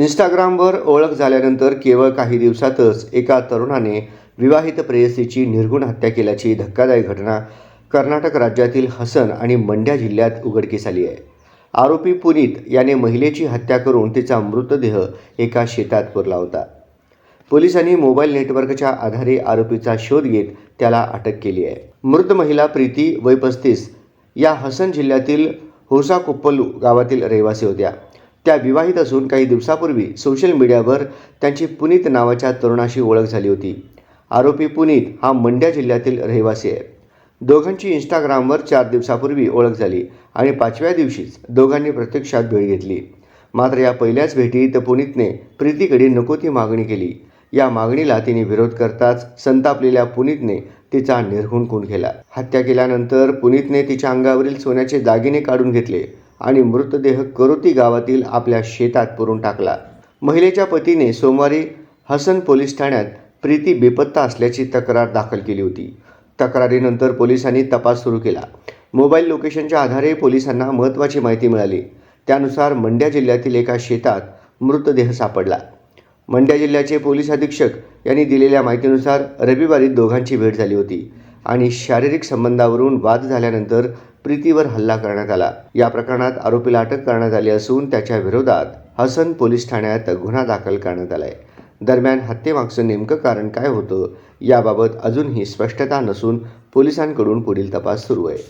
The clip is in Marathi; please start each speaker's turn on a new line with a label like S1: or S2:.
S1: इंस्टाग्रामवर ओळख झाल्यानंतर केवळ काही दिवसातच एका तरुणाने विवाहित प्रेयसीची निर्घृण हत्या केल्याची धक्कादायक घटना कर्नाटक राज्यातील हसन आणि मंड्या जिल्ह्यात उघडकीस आली आहे. आरोपी पुनीत याने महिलेची हत्या करून तिचा मृतदेह एका शेतात पुरला होता. पोलिसांनी मोबाईल नेटवर्कच्या आधारे आरोपीचा शोध घेत त्याला अटक केली आहे. मृत महिला प्रीती वय 35 या हसन जिल्ह्यातील होसाकोप्पलू गावातील रहिवासी होत्या. त्या विवाहित असून काही दिवसापूर्वी सोशल मीडियावर त्यांची पुनीत नावाच्या तरुणाशी ओळख झाली होती. आरोपी पुनीत हा मंड्या जिल्ह्यातील रहिवासी आहे. दोघांची इंस्टाग्रामवर 4 दिवसापूर्वी ओळख झाली आणि 5व्या दिवशीच दोघांनी प्रत्यक्षात भेट घेतली. मात्र या पहिल्याच भेटीत पुनीतने प्रीतीकडे नको ती मागणी केली. या मागणीला तिने विरोध करताच संतापलेल्या पुनीतने तिचा निर्घृण खून केला. हत्या केल्यानंतर पुनीतने तिच्या अंगावरील सोन्याचे दागिने काढून घेतले आणि मृतदेह करोती गावातील आपल्या शेतात पुरून टाकला. महिलेच्या पतीने सोमवारी हसन पोलीस ठाण्यात प्रीती बेपत्ता असल्याची तक्रार दाखल केली होती. तक्रारीनंतर पोलिसांनी तपास सुरू केला. मोबाईल लोकेशनच्या आधारे पोलिसांना महत्त्वाची माहिती मिळाली. त्यानुसार मंड्या जिल्ह्यातील एका शेतात मृतदेह सापडला. मंड्या जिल्ह्याचे पोलीस अधीक्षक यांनी दिलेल्या माहितीनुसार रविवारी दोघांची भेट झाली होती आणि शारीरिक संबंधावरून वाद झाल्यानंतर प्रीतीवर हल्ला करण्यात आला. या प्रकरणात आरोपीला अटक करण्यात आली असून त्याच्या विरोधात हसन पोलीस ठाण्यात गुन्हा दाखल करण्यात आला आहे. दरम्यान हत्येमागचं नेमकं कारण काय होतं याबाबत अजूनही स्पष्टता नसून पोलिसांकडून पुढील तपास सुरू आहे.